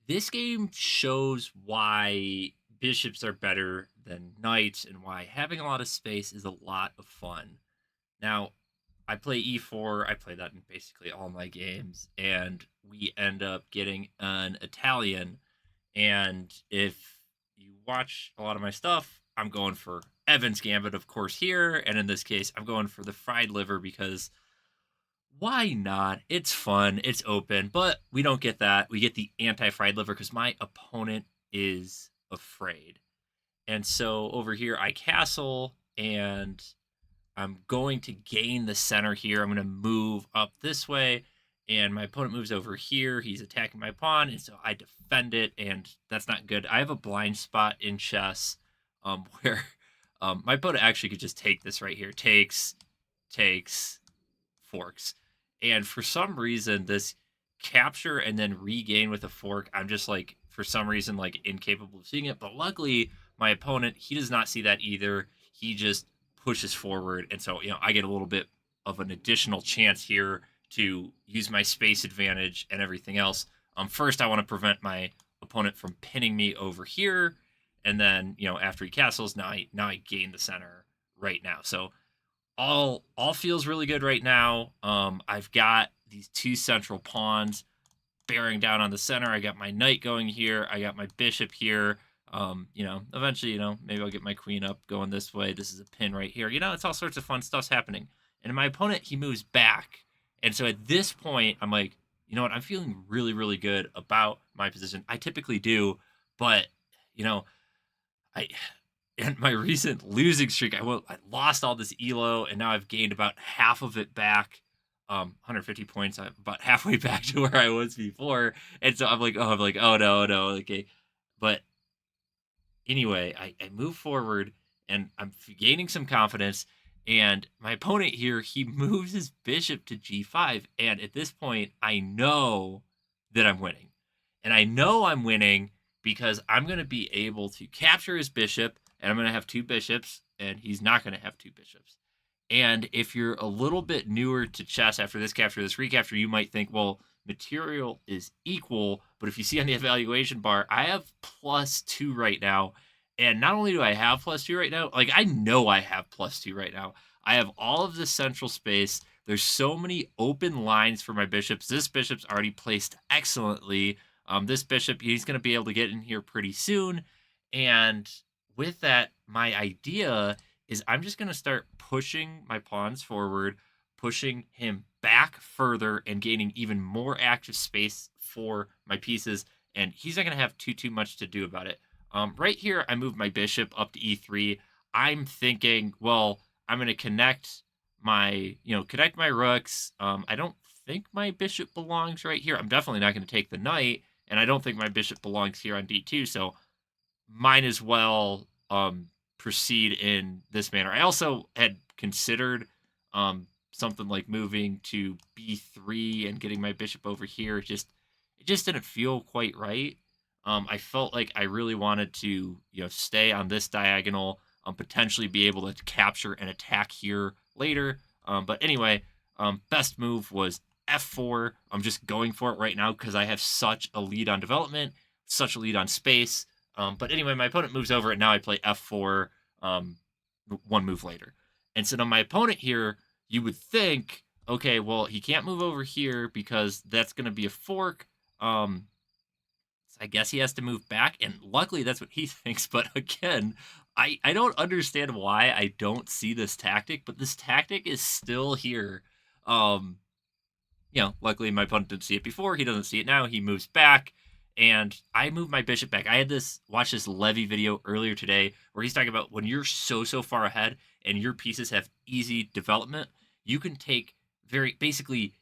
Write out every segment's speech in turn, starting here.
This game shows why bishops are better than knights and why having a lot of space is a lot of fun. Now, I play E4, I play that in basically all my games, and we end up getting an Italian. And if you watch a lot of my stuff, I'm going for Evan's Gambit, of course, here. And in this case, I'm going for the fried liver because why not? It's fun, it's open, but we don't get that. We get the anti fried liver because my opponent is afraid. And so over here, I castle and I'm going to gain the center here. I'm going to move up this way, and my opponent moves over here. He's attacking my pawn, and so I defend it, and that's not good. I have a blind spot in chess where my opponent actually could just take this right here. Takes, forks. And for some reason, this capture and then regain with a fork, I'm just like, for some reason, like incapable of seeing it. But luckily, my opponent, he does not see that either. He just pushes forward. And so, I get a little bit of an additional chance here to use my space advantage and everything else. First, I want to prevent my opponent from pinning me over here. And then, after he castles, now I gain the center right now. So all feels really good right now. I've got these two central pawns bearing down on the center. I got my knight going here. I got my bishop here. Eventually, maybe I'll get my queen up going this way. This is a pin right here. It's all sorts of fun stuff's happening. And my opponent, he moves back. And so at this point, I'm like, you know what? I'm feeling really, really good about my position. I typically do, but you know, I in my recent losing streak, I lost all this elo, and now I've gained about half of it back. 150 points. I'm about halfway back to where I was before, and so I'm like, oh no, no, okay. But anyway, I move forward, and I'm gaining some confidence. And my opponent here, he moves his bishop to g5, and at this point, I know that I'm winning. And I know I'm winning because I'm going to be able to capture his bishop, and I'm going to have two bishops, and he's not going to have two bishops. And if you're a little bit newer to chess after this capture, this recapture, you might think, well, material is equal. But if you see on the evaluation bar, I have +2 right now. And not only do I have +2 right now, like I know I have +2 right now. I have all of the central space. There's so many open lines for my bishops. This bishop's already placed excellently. This bishop, he's going to be able to get in here pretty soon. And with that, my idea is I'm just going to start pushing my pawns forward, pushing him back further, and gaining even more active space for my pieces. And he's not going to have too much to do about it. Right here, I move my bishop up to e3. I'm thinking, well, I'm going to connect my rooks. I don't think my bishop belongs right here. I'm definitely not going to take the knight, and I don't think my bishop belongs here on d2. So might as well proceed in this manner. I also had considered something like moving to b3 and getting my bishop over here. It just didn't feel quite right. I felt like I really wanted to stay on this diagonal, potentially be able to capture and attack here later. But anyway, best move was f4. I'm just going for it right now because I have such a lead on development, such a lead on space. But anyway, my opponent moves over, and now I play f4 one move later. And so now my opponent here, you would think, okay, well, he can't move over here because that's going to be a fork. So I guess he has to move back, and luckily that's what he thinks. But again, I don't understand why I don't see this tactic, but this tactic is still here. Um, luckily my opponent didn't see it before. He doesn't see it now. He moves back, and I move my bishop back. I had watch this Levy video earlier today where he's talking about when you're so far ahead and your pieces have easy development, you can take very basically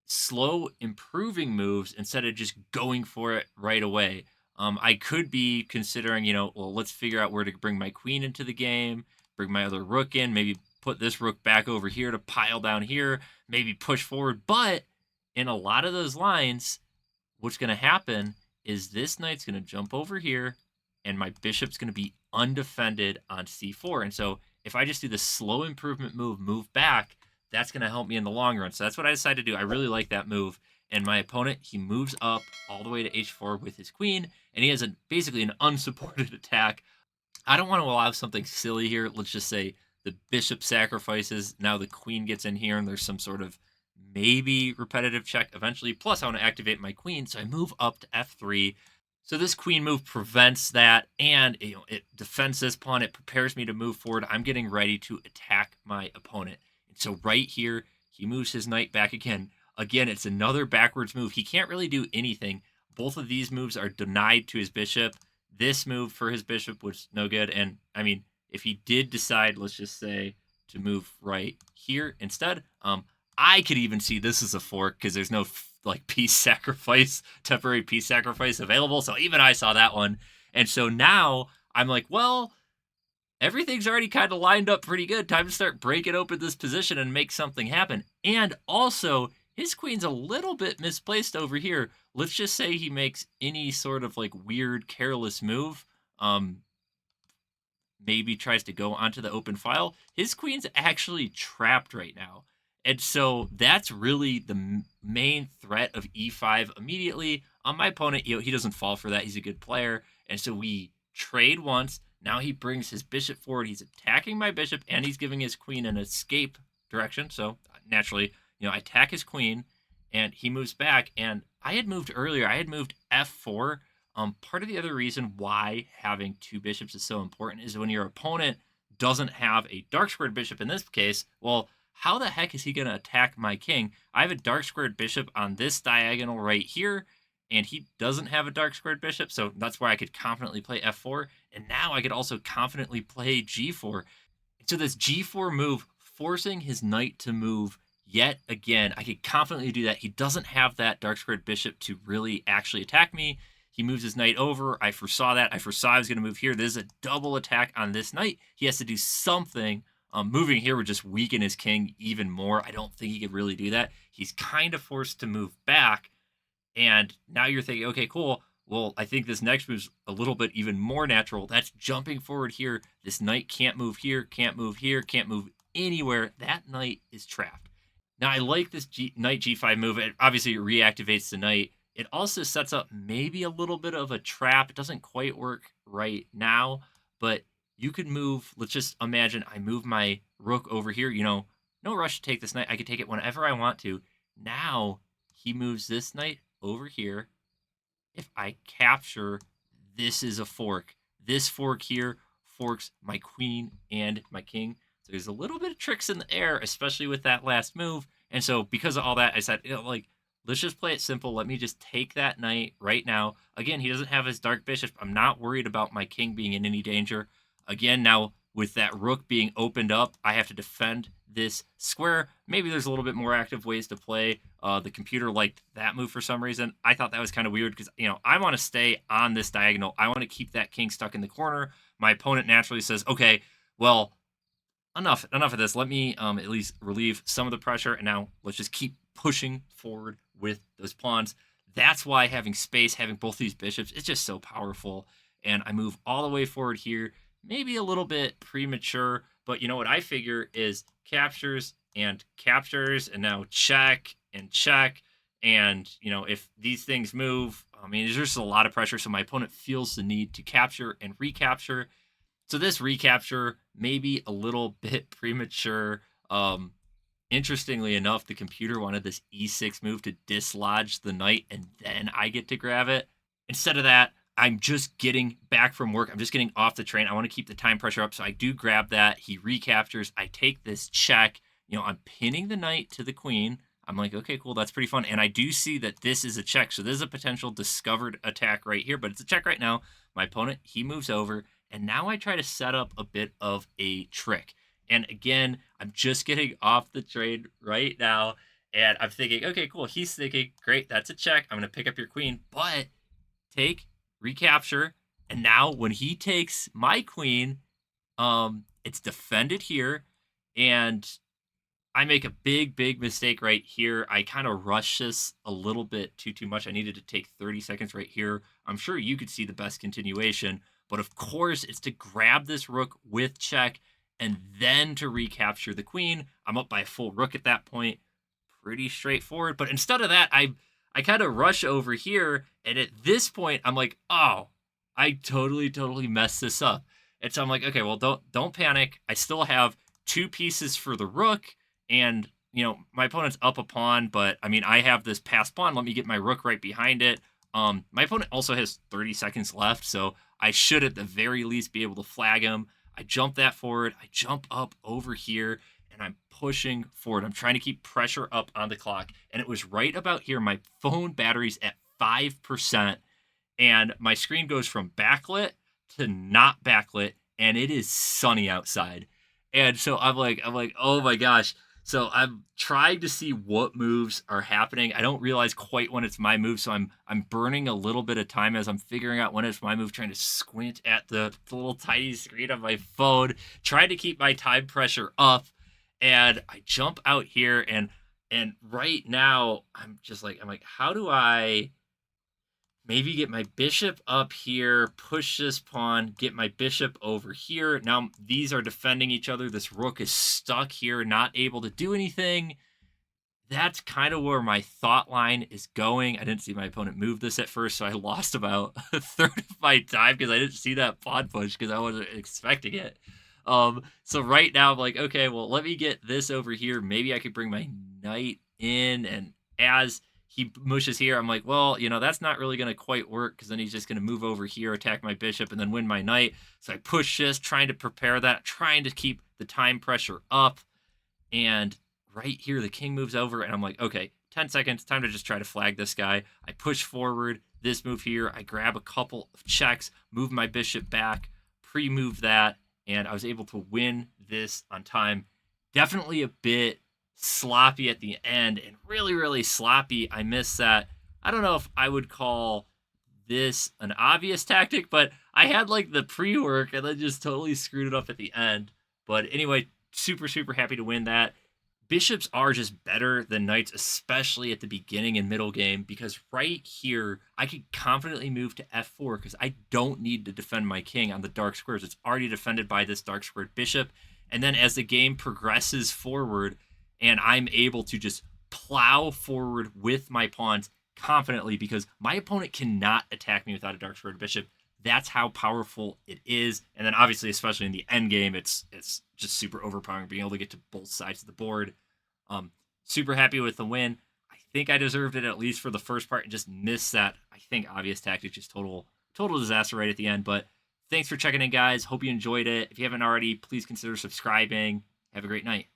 slow improving moves instead of just going for it right away. I could be considering, well, let's figure out where to bring my queen into the game, bring my other rook in, maybe put this rook back over here to pile down here, maybe push forward. But in a lot of those lines, what's going to happen is this knight's going to jump over here, and my bishop's going to be undefended on c4. And so if I just do the slow improvement move back, that's going to help me in the long run. So that's what I decided to do. I really like that move. and my opponent, he moves up all the way to h4 with his queen, and he has basically an unsupported attack. I don't want to allow something silly here. Let's just say the bishop sacrifices. Now the queen gets in here, and there's some sort of maybe repetitive check eventually. Plus, I want to activate my queen, so I move up to f3. So this queen move prevents that, and it defends this pawn. It prepares me to move forward. I'm getting ready to attack my opponent. And so right here, he moves his knight back again. Again, it's another backwards move. He can't really do anything. Both of these moves are denied to his bishop. This move for his bishop was no good. And I mean, if he did decide, let's just say, to move right here instead, I could even see this as a fork because there's no like peace sacrifice, temporary peace sacrifice available. So even I saw that one. And so now I'm like, well, everything's already kind of lined up pretty good. Time to start breaking open this position and make something happen. And also, his queen's a little bit misplaced over here. Let's just say he makes any sort of like weird, careless move. Maybe tries to go onto the open file. His queen's actually trapped right now. And so that's really the main threat of e5 immediately. On my opponent, he doesn't fall for that. He's a good player. And so we trade once. Now he brings his bishop forward. He's attacking my bishop, and he's giving his queen an escape direction. So naturally, I attack his queen, and he moves back. And I had moved earlier. I had moved f4. Part of the other reason why having two bishops is so important is when your opponent doesn't have a dark squared bishop in this case, well, how the heck is he going to attack my king? I have a dark squared bishop on this diagonal right here, and he doesn't have a dark squared bishop, so that's why I could confidently play f4, and now I could also confidently play g4. So this g4 move, forcing his knight to move yet again, I could confidently do that. He doesn't have that dark squared bishop to really actually attack me. He moves his knight over. I foresaw that. I foresaw I was going to move here. There's a double attack on this knight. He has to do something. Moving here would just weaken his king even more. I don't think he could really do that. He's kind of forced to move back. And now you're thinking, okay, cool. Well, I think this next move's a little bit even more natural. That's jumping forward here. This knight can't move here, can't move here, can't move anywhere. That knight is trapped. Now, I like this knight g5 move. It obviously reactivates the knight. It also sets up maybe a little bit of a trap. It doesn't quite work right now, but you could move. Let's just imagine I move my rook over here. No rush to take this knight. I can take it whenever I want to. Now he moves this knight over here. If I capture, this is a fork. This fork here forks my queen and my king. So there's a little bit of tricks in the air, especially with that last move. And so because of all that, I said, let's just play it simple. Let me just take that knight right now. Again, he doesn't have his dark bishop. I'm not worried about my king being in any danger. Again, now with that rook being opened up, I have to defend this square. Maybe there's a little bit more active ways to play. The computer liked that move for some reason. I thought that was kind of weird because, I want to stay on this diagonal. I want to keep that king stuck in the corner. My opponent naturally says, okay, well, enough of this. Let me at least relieve some of the pressure. And now let's just keep pushing forward with those pawns. That's why having space, having both these bishops, it's just so powerful. And I move all the way forward here, maybe a little bit premature, but what I figure is captures and captures, and now check and check. And, if these things move, I mean, there's just a lot of pressure. So my opponent feels the need to capture and recapture. So this recapture may be a little bit premature. Interestingly enough, the computer wanted this e6 move to dislodge the knight, and then I get to grab it. Instead of that, I'm just getting back from work. I'm just getting off the train. I want to keep the time pressure up, so I do grab that. He recaptures. I take this check. I'm pinning the knight to the queen. I'm like, okay, cool. That's pretty fun. And I do see that this is a check. So this is a potential discovered attack right here, but it's a check right now. My opponent, he moves over. And now I try to set up a bit of a trick. And again, I'm just getting off the train right now. And I'm thinking, okay, cool. He's thinking, great, that's a check. I'm going to pick up your queen. But take, recapture. And now when he takes my queen, it's defended here. And I make a big mistake right here. I kind of rush this a little bit too much. I needed to take 30 seconds right here. I'm sure you could see the best continuation, but of course it's to grab this rook with check and then to recapture the queen. I'm up by a full rook at that point. Pretty straightforward, but instead of that, I kind of rush over here, and at this point, I'm like, oh, I totally messed this up. And so I'm like, okay, well, don't panic. I still have two pieces for the rook, and my opponent's up a pawn, but I mean, I have this passed pawn. Let me get my rook right behind it. My opponent also has 30 seconds left, so I should at the very least be able to flag him. I jump that forward. I jump up over here, and I'm pushing forward. I'm trying to keep pressure up on the clock. And it was right about here. My phone battery's at 5%, and my screen goes from backlit to not backlit, and it is sunny outside. And so I'm like, oh my gosh. So I'm trying to see what moves are happening. I don't realize quite when it's my move, so I'm burning a little bit of time as I'm figuring out when it's my move, trying to squint at the little tiny screen on my phone, trying to keep my time pressure up. And I jump out here, and right now I'm like, how do I maybe get my bishop up here, push this pawn, get my bishop over here. Now these are defending each other. This rook is stuck here, not able to do anything. That's kind of where my thought line is going. I didn't see my opponent move this at first, so I lost about a third of my time because I didn't see that pawn push because I wasn't expecting it. So right now I'm like, okay, well, let me get this over here. Maybe I could bring my knight in, and as he mushes here, I'm like, well, that's not really going to quite work because then he's just going to move over here, attack my bishop, and then win my knight. So I push this, trying to prepare that, trying to keep the time pressure up. And right here, the king moves over, and I'm like, okay, 10 seconds, time to just try to flag this guy. I push forward this move here. I grab a couple of checks, move my bishop back, pre-move that, and I was able to win this on time. Definitely a bit sloppy at the end, and really sloppy. I missed that. I don't know if I would call this an obvious tactic, but I had like the pre-work and then just totally screwed it up at the end. But anyway, super happy to win that. Bishops are just better than knights, especially at the beginning and middle game, because right here I could confidently move to f4 because I don't need to defend my king on the dark squares. It's already defended by this dark squared bishop. And then as the game progresses forward and I'm able to just plow forward with my pawns confidently because my opponent cannot attack me without a dark squared bishop. That's how powerful it is. And then obviously, especially in the end game, it's just super overpowering, being able to get to both sides of the board. Super happy with the win. I think I deserved it at least for the first part and just missed that, I think, obvious tactic. Just total disaster right at the end. But thanks for checking in, guys. Hope you enjoyed it. If you haven't already, please consider subscribing. Have a great night.